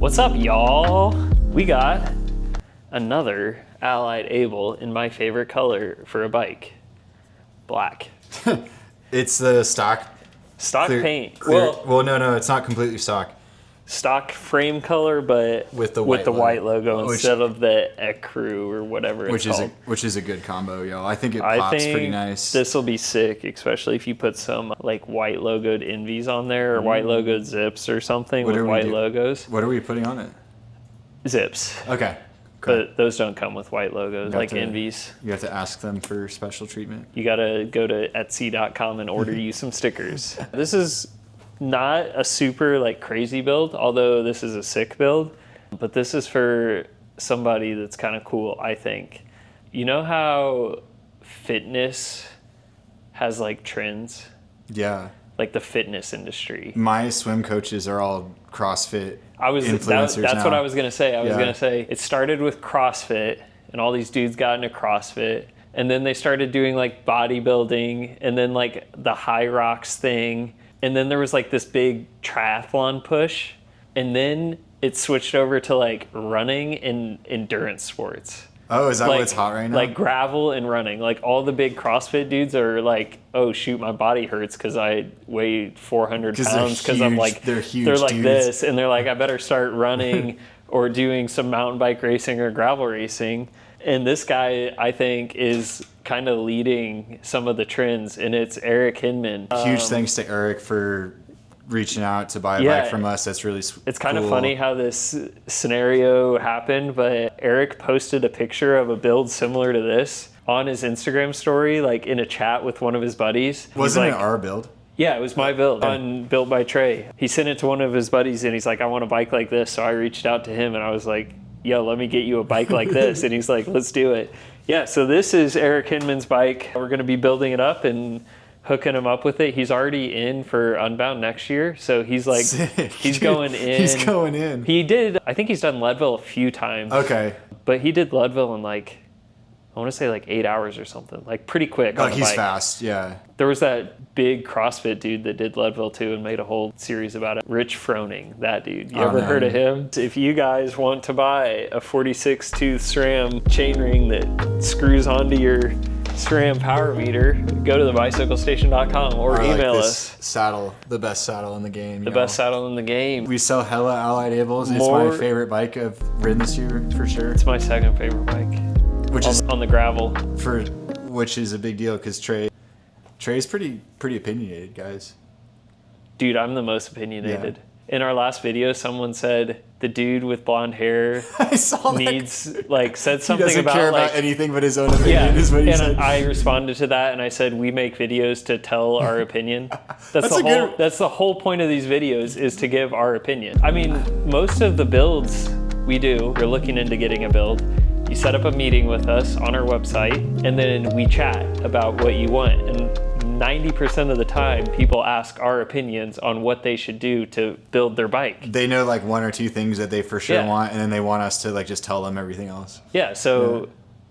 What's up, y'all? We got another Allied Able in my favorite color for a bike. Black. It's the stock paint. Well, no, it's not completely stock. Stock frame color, but with the white logo instead of the Ecru or whatever it's called. Which is a good combo, yo. I think it pops pretty nice. This will be sick, especially if you put some like white logoed Envies on there or white logoed Zips or something with white logos. What are we putting on it? Zips. Okay. But those don't come with white logos like Envies. You have to ask them for special treatment. You got to go to Etsy.com and order you some stickers. This is not a super like crazy build, although this is a sick build. But this is for somebody that's kind of cool, I think. You know how fitness has like trends? Yeah. Like the fitness industry. My swim coaches are all CrossFit influencers That's now. what I was going to say. I was going to say it started with CrossFit and all these dudes got into CrossFit. And then they started doing like bodybuilding and then like the High Rocks thing. And then there was like this big triathlon push. And then it switched over to like running and endurance sports. Oh, is that what's hot right now? Like gravel and running. Like all the big CrossFit dudes are like, oh shoot, my body hurts because I weigh 400 pounds because I'm like, they're huge they're like dudes. this. And they're like, I better start running or doing some mountain bike racing or gravel racing. And this guy, I think, is kind of leading some of the trends, and it's Eric Hinman. Huge thanks to Eric for reaching out to buy a bike from us. That's really cool. It's kind of funny how this scenario happened, but Eric posted a picture of a build similar to this on his Instagram story, like in a chat with one of his buddies. Wasn't it our build? Yeah, it was my build on Built by Trey. He sent it to one of his buddies, and he's like, I want a bike like this. So I reached out to him, and I was like, yo, let me get you a bike like this. And he's like, let's do it. Yeah, so this is Eric Hinman's bike. We're going to be building it up and hooking him up with it. He's already in for Unbound next year. So he's like, sick. He's going in. He's going in. He did, I think he's done Leadville a few times. Okay. But he did Leadville in like, I want to say like 8 hours or something. Like pretty quick on the he's bike. fast, yeah. There was that big CrossFit dude that did Leadville too and made a whole series about it. Rich Froning, that dude. You ever heard of him? If you guys want to buy a 46 tooth SRAM chainring that screws onto your SRAM power meter, go to thebicyclestation.com or email us. Saddle, the best saddle in the game. The best saddle in the game. We sell hella Allied Ables. It's my favorite bike I've ridden this year for sure. It's my second favorite bike. Which is on the gravel. Which is a big deal because Trey's pretty opinionated, guys. Dude, I'm the most opinionated. Yeah. In our last video, someone said the dude with blonde hair I saw needs like said something he doesn't about care like about anything but his own opinion. Is what he said. I responded to that and I said we make videos to tell our opinion. That's the whole point of these videos is to give our opinion. I mean, most of the builds we do, you're looking into getting a build. You set up a meeting with us on our website, and then we chat about what you want. And 90% of the time, people ask our opinions on what they should do to build their bike. They know like one or two things that they for sure want, and then they want us to like just tell them everything else. Yeah, so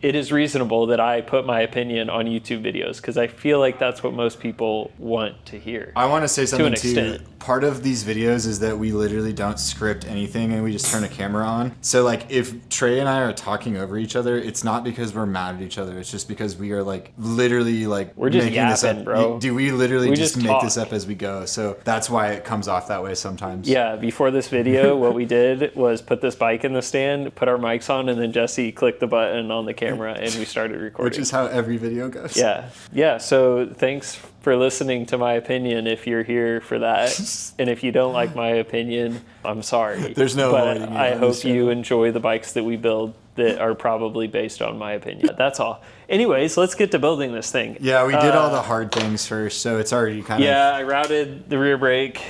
it is reasonable that I put my opinion on YouTube videos because I feel like that's what most people want to hear. I want to say something to an extent. Part of these videos is that we literally don't script anything and we just turn a camera on. So like if Trey and I are talking over each other, it's not because we're mad at each other. It's just because we are like literally like we're just making yapping, this up. bro. Do we literally just make talk. this up as we go? So that's why it comes off that way sometimes. Yeah, before this video, what we did was put this bike in the stand, put our mics on, and then Jesse clicked the button on the camera and we started recording. Which is how every video goes. Yeah, so thanks for listening to my opinion if you're here for that. And if you don't like my opinion, I'm sorry. There's no but avoiding it. I hope you enjoy the bikes that we build that are probably based on my opinion. That's all. Anyways, let's get to building this thing. Yeah, we did all the hard things first, so it's already kind of... Yeah, I routed the rear brake.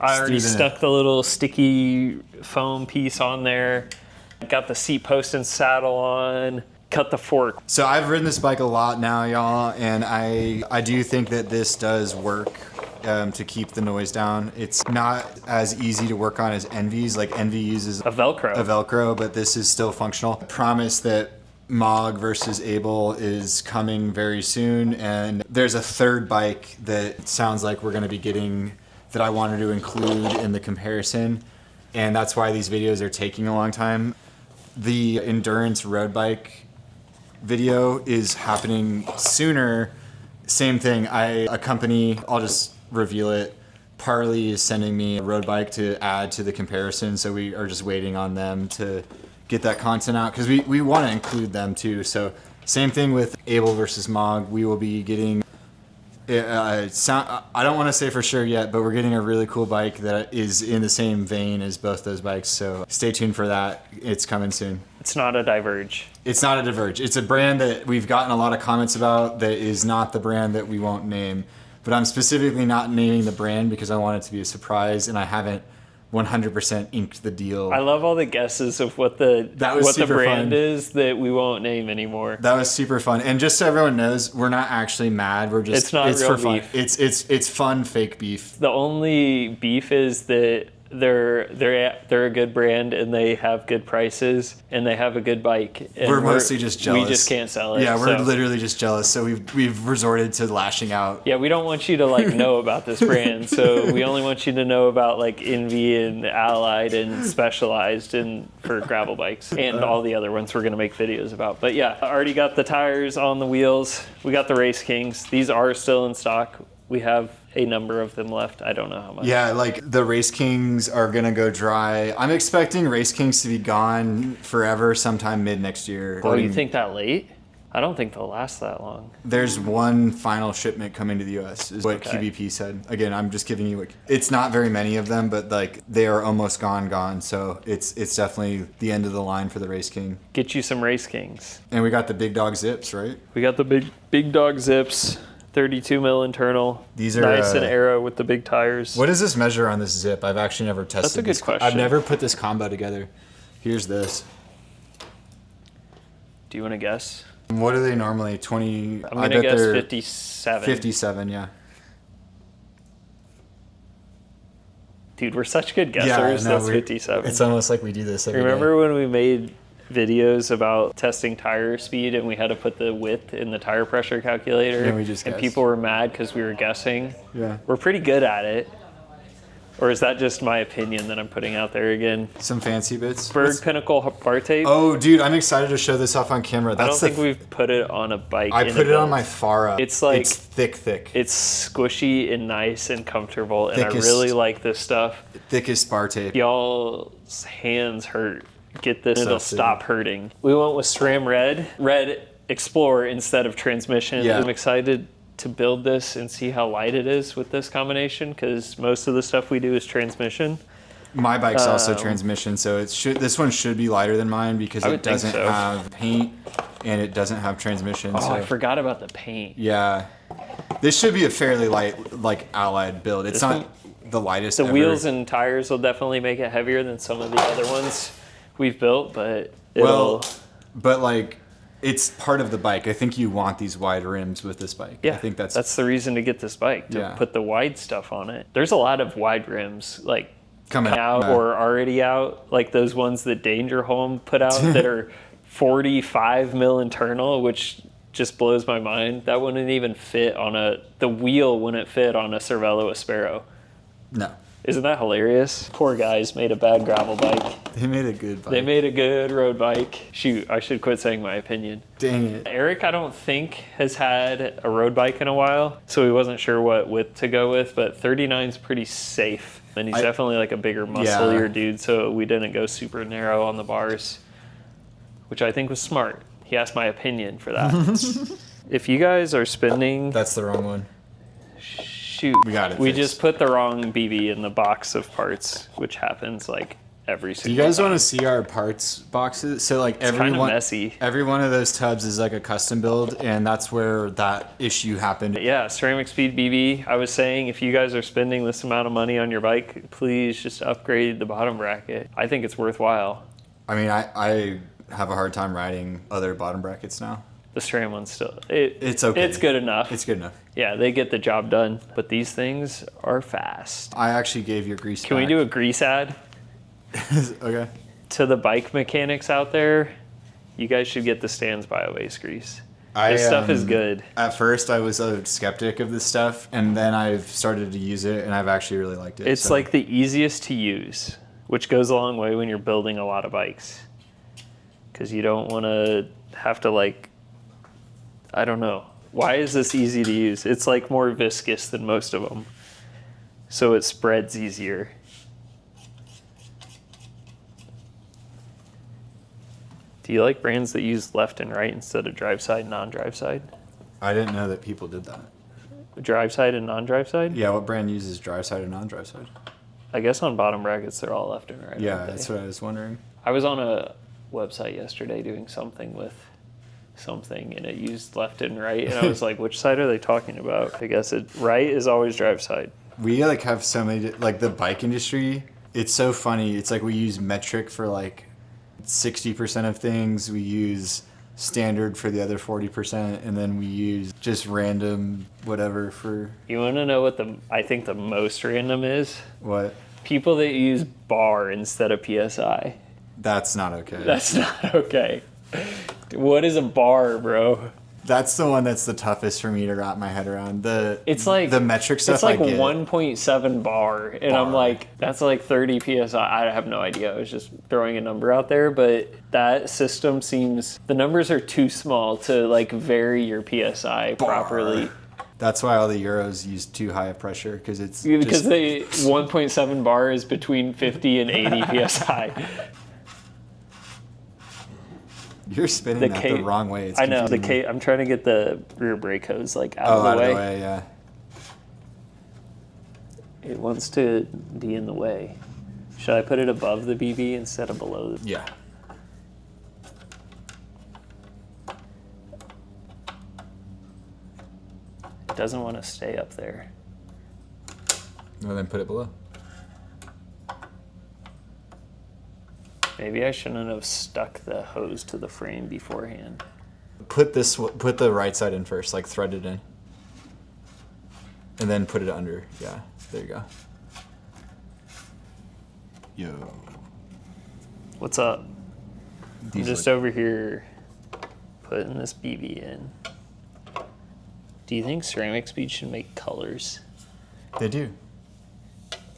I already stuck the little sticky foam piece on there. Got the seat post and saddle on. Cut the fork. So I've ridden this bike a lot now, y'all, and I do think that this does work to keep the noise down. It's not as easy to work on as Envy's. Like Envy uses a Velcro, but this is still functional. I promise that Mog versus Able is coming very soon, and there's a third bike that sounds like we're going to be getting that I wanted to include in the comparison. and that's why these videos are taking a long time. The endurance road bike video is happening sooner. Same thing, a company, I'll just reveal it, Parley is sending me a road bike to add to the comparison, so we are just waiting on them to get that content out, because we want to include them too. So same thing with Abel versus Mog, we will be getting, I don't want to say for sure yet, but we're getting a really cool bike that is in the same vein as both those bikes, so stay tuned for that, it's coming soon. It's not a Diverge. It's not a Diverge. It's a brand that we've gotten a lot of comments about that is not the brand that we won't name. But I'm specifically not naming the brand because I want it to be a surprise, and I haven't 100% inked the deal. I love all the guesses of what the brand is that we won't name anymore. That was super fun. And just so everyone knows, we're not actually mad. We're just it's real for fun. beef. It's fun fake beef. The only beef is that they're a good brand and they have good prices and they have a good bike. And we're mostly just jealous. We just can't sell it. Yeah, we're literally just jealous. So we've resorted to lashing out. Yeah, we don't want you to know about this brand. So we only want you to know about Envy and Allied and Specialized and for gravel bikes and all the other ones we're gonna make videos about. But yeah, I already got the tires on the wheels. We got the Race Kings. These are still in stock. We have a number of them left. I don't know how much. Yeah, the Race Kings are gonna go dry. I'm expecting Race Kings to be gone forever sometime mid next year. Oh, you think that late? I don't think they'll last that long. There's one final shipment coming to the US is what QBP said. Again, I'm just giving you it's not very many of them, but they are almost gone. So it's definitely the end of the line for the Race King. Get you some Race Kings. And we got the big dog zips, right? We got the big dog zips. 32 mil internal. These are nice and aero with the big tires. What does this measure on this zip? I've actually never tested. That's a good question. I've never put this combo together. Here's this. Do you want to guess? What are they normally? 20? I'm gonna guess 57. 57, yeah. Dude, we're such good guessers. That's 57. It's almost like we do this every Remember day. when we made videos about testing tire speed and we had to put the width in the tire pressure calculator and people were mad because we were guessing? Yeah. We're pretty good at it. Or is that just my opinion that I'm putting out there again? Some fancy bits. Berg Pinnacle bar tape. Oh, dude, I'm excited to show this off on camera. I don't think we've put it on a bike. I put it on my Fara. It's thick. It's squishy and nice and comfortable, and I really like this stuff. Thickest bar tape. Y'all's hands hurt. Get this, it'll stop hurting. We went with SRAM Red Explorer instead of transmission. Yeah. I'm excited to build this and see how light it is with this combination because most of the stuff we do is transmission. My bike's also transmission, so this one should be lighter than mine because it doesn't have paint and it doesn't have transmission. Oh, I forgot about the paint. Yeah. This should be a fairly light, Allied build. It's not the lightest The ever. wheels and tires will definitely make it heavier than some of the other ones we've built, but it's part of the bike. I think you want these wide rims with this bike. Yeah, I think that's the reason to get this bike, to put the wide stuff on it. There's a lot of wide rims coming out or already out, like those ones that Danger Home put out that are 45 mil internal, which just blows my mind. That wouldn't even fit on the wheel wouldn't fit on a Cervelo Aspero. No. Isn't that hilarious? Poor guys made a bad gravel bike. They made a good bike. They made a good road bike. Shoot, I should quit saying my opinion. Dang it. Eric, I don't think, has had a road bike in a while, so he wasn't sure what width to go with, but 39's pretty safe. And he's definitely a bigger, musclier dude, so we didn't go super narrow on the bars, which I think was smart. He asked my opinion for that. If you guys are spending... That's the wrong one. Shoot, we got it. We just put the wrong BB in the box of parts, which happens every single time. Do you guys want to see our parts boxes? So kind of messy. Every one of those tubs is a custom build, and that's where that issue happened. Yeah, Ceramic Speed BB. I was saying if you guys are spending this amount of money on your bike, please just upgrade the bottom bracket. I think it's worthwhile. I mean, I have a hard time riding other bottom brackets now. The SRAM one's still... It's okay. It's good enough. It's good enough. Yeah, they get the job done. But these things are fast. I actually gave your grease Can we do a grease ad? Okay. To the bike mechanics out there, you guys should get the Stan's Bio-Base grease. This stuff is good. At first, I was a skeptic of this stuff, and then I've started to use it, and I've actually really liked it. It's the easiest to use. which goes a long way when you're building a lot of bikes. Because you don't want to have to like, I don't know. Why is this easy to use? It's like more viscous than most of them. So it spreads easier. Do you like brands that use left and right instead of drive side, non-drive side? I didn't know that people did that. Drive side and non-drive side? Yeah, what brand uses drive side and non-drive side? I guess on bottom brackets, they're all left and right. Yeah, that's what I was wondering. I was on a website yesterday doing something with something, and it used left and right, and I was like, which side are they talking about? I guess right is always drive side. We like have so many, like the bike industry, it's so funny. It's like we use metric for like 60% of things. We use standard for the other 40%, and then we use just random whatever for... You want to know what I think the most random is? What? People that use bar instead of PSI. That's not okay. That's not okay. What is a bar, bro? That's the one that's the toughest for me to wrap my head around. It's like the metric stuff. It's like I get. 1.7 bar, and I'm like, that's like 30 psi. I have no idea. I was just throwing a number out there, but that system seems the numbers are too small to like vary your psi properly. That's why all the Euros use too high of pressure because the 1.7 bar is between 50 and 80 psi. You're spinning that the wrong way. It's I know. I'm trying to get the rear brake hose like out of the way. Out of the way, yeah. It wants to be in the way. Should I put it above the BB instead of below? Yeah. It doesn't want to stay up there. Well, then put it below. Maybe I shouldn't have stuck the hose to the frame beforehand. Put the right side in first, like thread it in. And then put it under. Yeah, there you go. Yo. What's up? I'm just over here putting this BB in. Do you think ceramic speed should make colors? They do.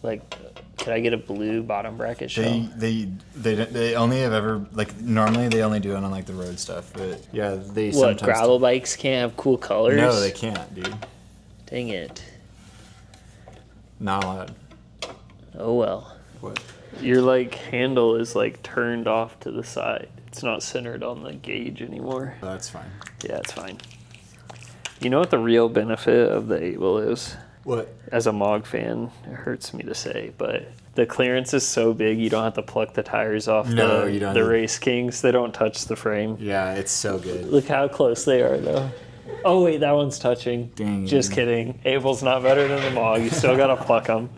Like, could I get a blue bottom bracket shell? They only have ever, like, normally they only do it on like the road stuff, but yeah, they sometimes. What, gravel bikes can't have cool colors? No, they can't, dude. Dang it. Not allowed. Oh well. What? Your like handle is like turned off to the side. It's not centered on the gauge anymore. That's fine. Yeah, it's fine. You know what the real benefit of the 8-wheel is? What? As a MOG fan, it hurts me to say, but the clearance is so big you don't have to pluck the tires off the Race Kings. They don't touch the frame. Yeah, it's so good. Look how close they are, though. Oh, wait, that one's touching. Dang. Just kidding. Abel's not better than the MOG. You still got to pluck them.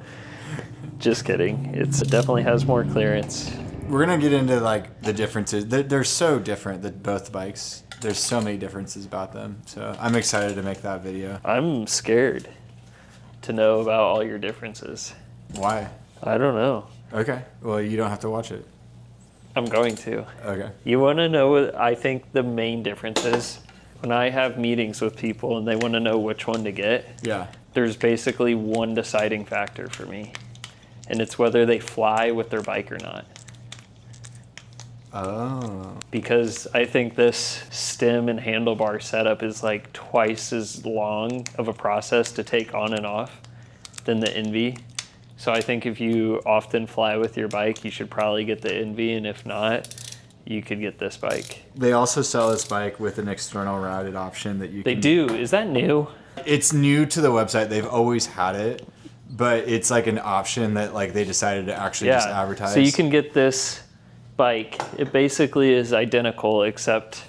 Just kidding. It definitely has more clearance. We're going to get into, like, the differences. They're so different, both bikes. There's so many differences about them. So I'm excited to make that video. I'm scared to know about all your differences. Why? I don't know. Okay. Well, you don't have to watch it. I'm going to. Okay. You want to know what I think the main difference is? When I have meetings with people and they want to know which one to get, yeah, there's basically one deciding factor for me. And it's whether they fly with their bike or not. Oh. Because I think this stem and handlebar setup is like twice as long of a process to take on and off than the Envy. So I think if you often fly with your bike, you should probably get the Envy, and if not, you could get this bike. They also sell this bike with an external routed option that you can... They do. Is that new? It's new to the website. They've always had it, but it's like an option that like they decided to actually just advertise. So you can get this bike. It basically is identical, except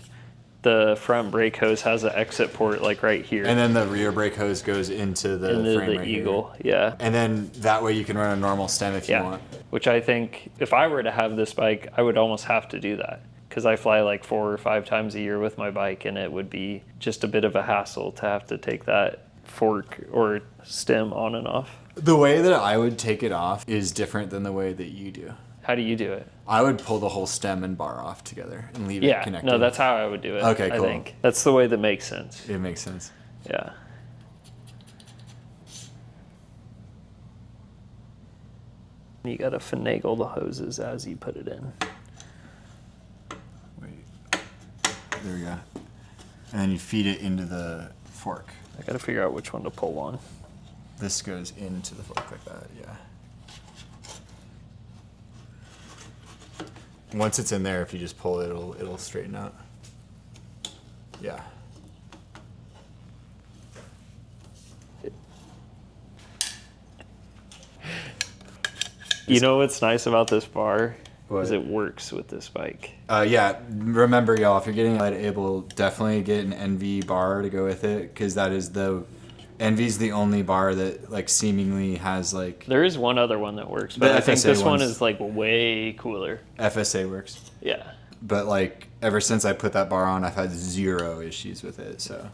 the front brake hose has an exit port like right here. And then the rear brake hose goes into the frame right Eagle, here. yeah. And then that way you can run a normal stem if you want. Which I think if I were to have this bike, I would almost have to do that. Because I fly like 4 or 5 times a year with my bike, and it would be just a bit of a hassle to have to take that fork or stem on and off. The way that I would take it off is different than the way that you do. How do you do it? I would pull the whole stem and bar off together and leave it connected. No, that's how I would do it. Okay, cool. I think that's the way that makes sense. It makes sense. Yeah. You gotta finagle the hoses as you put it in. Wait, there we go. And then you feed it into the fork. I gotta figure out which one to pull on. This goes into the fork like that, yeah. Once it's in there, if you just pull it, it'll straighten out. Yeah. You know what's nice about this bar? What? Is it works with this bike. Yeah, remember y'all, if you're getting light able, definitely get an NV bar to go with it, because that is NV's the only bar that like seemingly has like. There is one other one that works, but I think this one is like way cooler. FSA works. Yeah. But like ever since I put that bar on, I've had 0 issues with it. So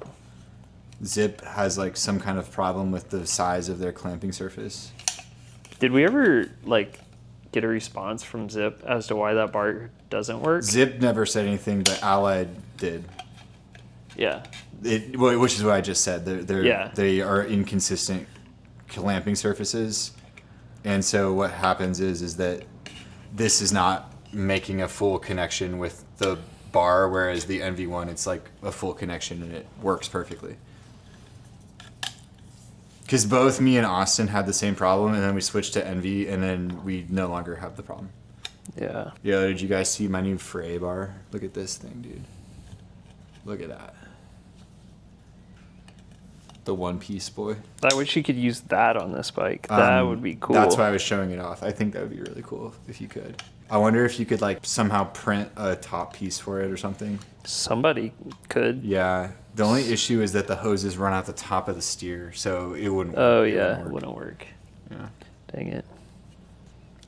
Zip has like some kind of problem with the size of their clamping surface. Did we ever like get a response from Zip as to why that bar doesn't work? Zip never said anything, but Allied did. Yeah. Which is what I just said. Yeah. They are inconsistent clamping surfaces, and so what happens is that this is not making a full connection with the bar, whereas the NV1, it's like a full connection and it works perfectly. Because both me and Austin had the same problem, and then we switched to NV, and then we no longer have the problem. Yeah. Yeah, did you guys see my new Frey bar? Look at this thing, dude. Look at that. The one-piece boy. I wish you could use that on this bike. That would be cool. That's why I was showing it off. I think that would be really cool if you could. I wonder if you could like somehow print a top piece for it or something. Somebody could. Yeah. The only issue is that the hoses run out the top of the steer, so it wouldn't work. Oh, yeah. It wouldn't work. Yeah. Dang it.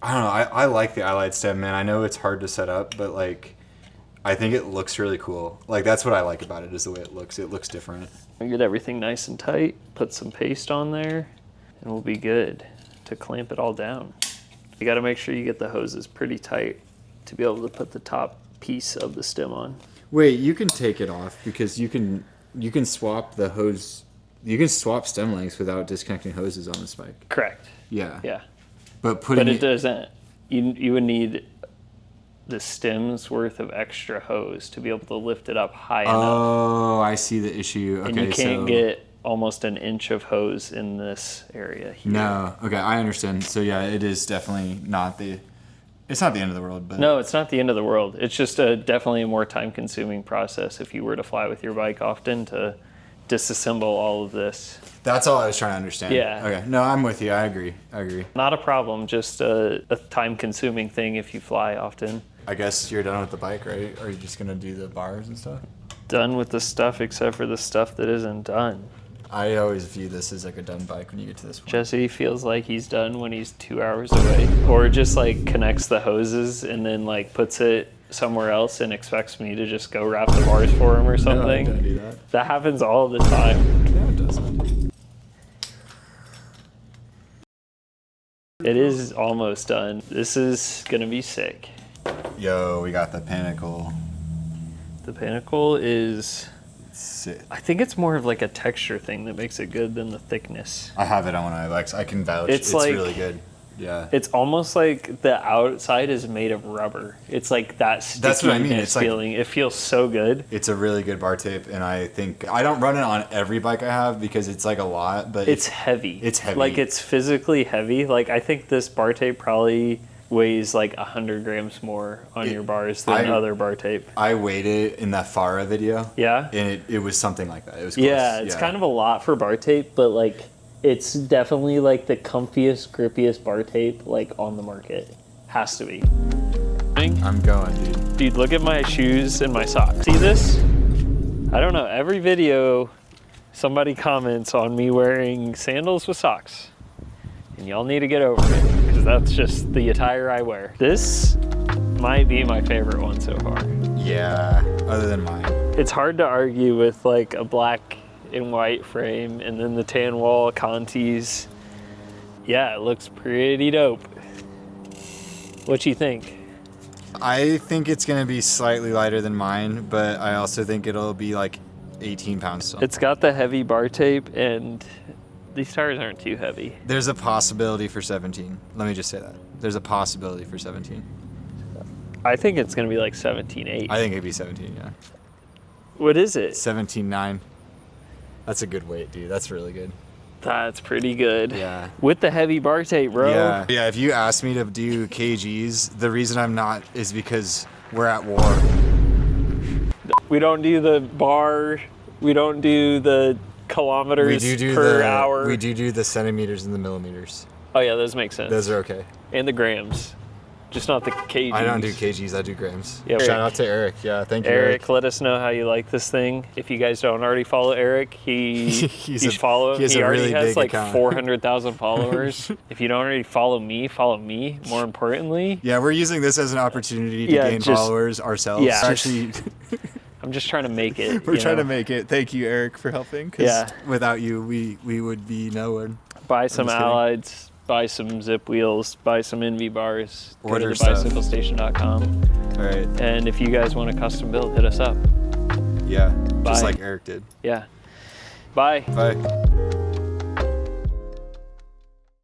I don't know. I like the Allied stem, man. I know it's hard to set up, but like, I think it looks really cool. Like, that's what I like about it, is the way it looks. It looks different. Get everything nice and tight, put some paste on there, and we'll be good to clamp it all down. You got to make sure you get the hoses pretty tight to be able to put the top piece of the stem on. Wait, you can take it off because you can swap the hose. You can swap stem lengths without disconnecting hoses on this bike. Correct. Yeah. Yeah. But it doesn't. You would need the stem's worth of extra hose to be able to lift it up high enough. Oh, I see the issue. Okay, and you can't get almost an inch of hose in this area here. No. Okay, I understand. So yeah, it is definitely not the. It's not the end of the world, but no, it's not the end of the world. It's just definitely a more time-consuming process if you were to fly with your bike often to disassemble all of this. That's all I was trying to understand. Yeah. Okay. No, I'm with you. I agree. Not a problem. Just a time-consuming thing if you fly often. I guess you're done with the bike, right? Or are you just gonna do the bars and stuff? Done with the stuff except for the stuff that isn't done. I always view this as like a done bike when you get to this point. Jesse feels like he's done when he's 2 hours away. Or just like connects the hoses and then like puts it somewhere else and expects me to just go wrap the bars for him or something. No, I'm gonna do that. That happens all the time. No, it doesn't. It is almost done. This is gonna be sick. Yo, we got the Pinnacle. The Pinnacle is... Sick. I think it's more of like a texture thing that makes it good than the thickness. I have it on one of my bikes. I can vouch. It's like, really good. Yeah. It's almost like the outside is made of rubber. It's like that stickiness. That's what I mean. It's feeling. Like, it feels so good. It's a really good bar tape, and I think I don't run it on every bike I have because it's like a lot, but it's heavy. It's heavy. Like it's physically heavy. Like I think this bar tape probably weighs like 100 grams more on your bars than other bar tape. I weighed it in that Farah video. Yeah. And it was something like that. It was close. Yeah, it's kind of a lot for bar tape, but like it's definitely like the comfiest, grippiest bar tape like on the market. Has to be. I'm going, dude. Dude, look at my shoes and my socks. See this? I don't know. Every video, somebody comments on me wearing sandals with socks. And y'all need to get over it, because that's just the attire I wear. This might be my favorite one so far. Yeah, other than mine. It's hard to argue with like a black and white frame and then the tan wall Contis. Yeah, it looks pretty dope. What you think? I think it's going to be slightly lighter than mine, but I also think it'll be like 18 pounds. It's got the heavy bar tape, and These tires aren't too heavy. There's a possibility for 17. Let me just say that. There's a possibility for 17. I think it's going to be like 17.8. I think it'd be 17, yeah. What is it? 17.9. That's a good weight, dude. That's really good. That's pretty good. Yeah. With the heavy bar tape, bro. Yeah. Yeah, if you ask me to do kgs, the reason I'm not is because we're at war. We don't do the bar. We don't do the kilometers per hour. We do the centimeters and the millimeters. Oh, yeah, those make sense. Those are okay. And the grams. Just not the kgs. I don't do kgs, I do grams. Yeah, Shout out to Eric. Yeah, thank you, Eric, let us know how you like this thing. If you guys don't already follow Eric, you should follow him. He already has like 400,000 followers. If you don't already follow me, more importantly. Yeah, we're using this as an opportunity to gain followers ourselves. Yeah. Actually, I'm just trying to make it. We're trying to make it. Thank you, Eric, for helping. Yeah. Without you, we would be nowhere. Buy some Allieds. Buy some zip wheels, buy some NV bars, order go to thebicyclestation.com. All right. And if you guys want a custom build, hit us up. Yeah, Bye. just like Eric did. Yeah. Bye. Bye.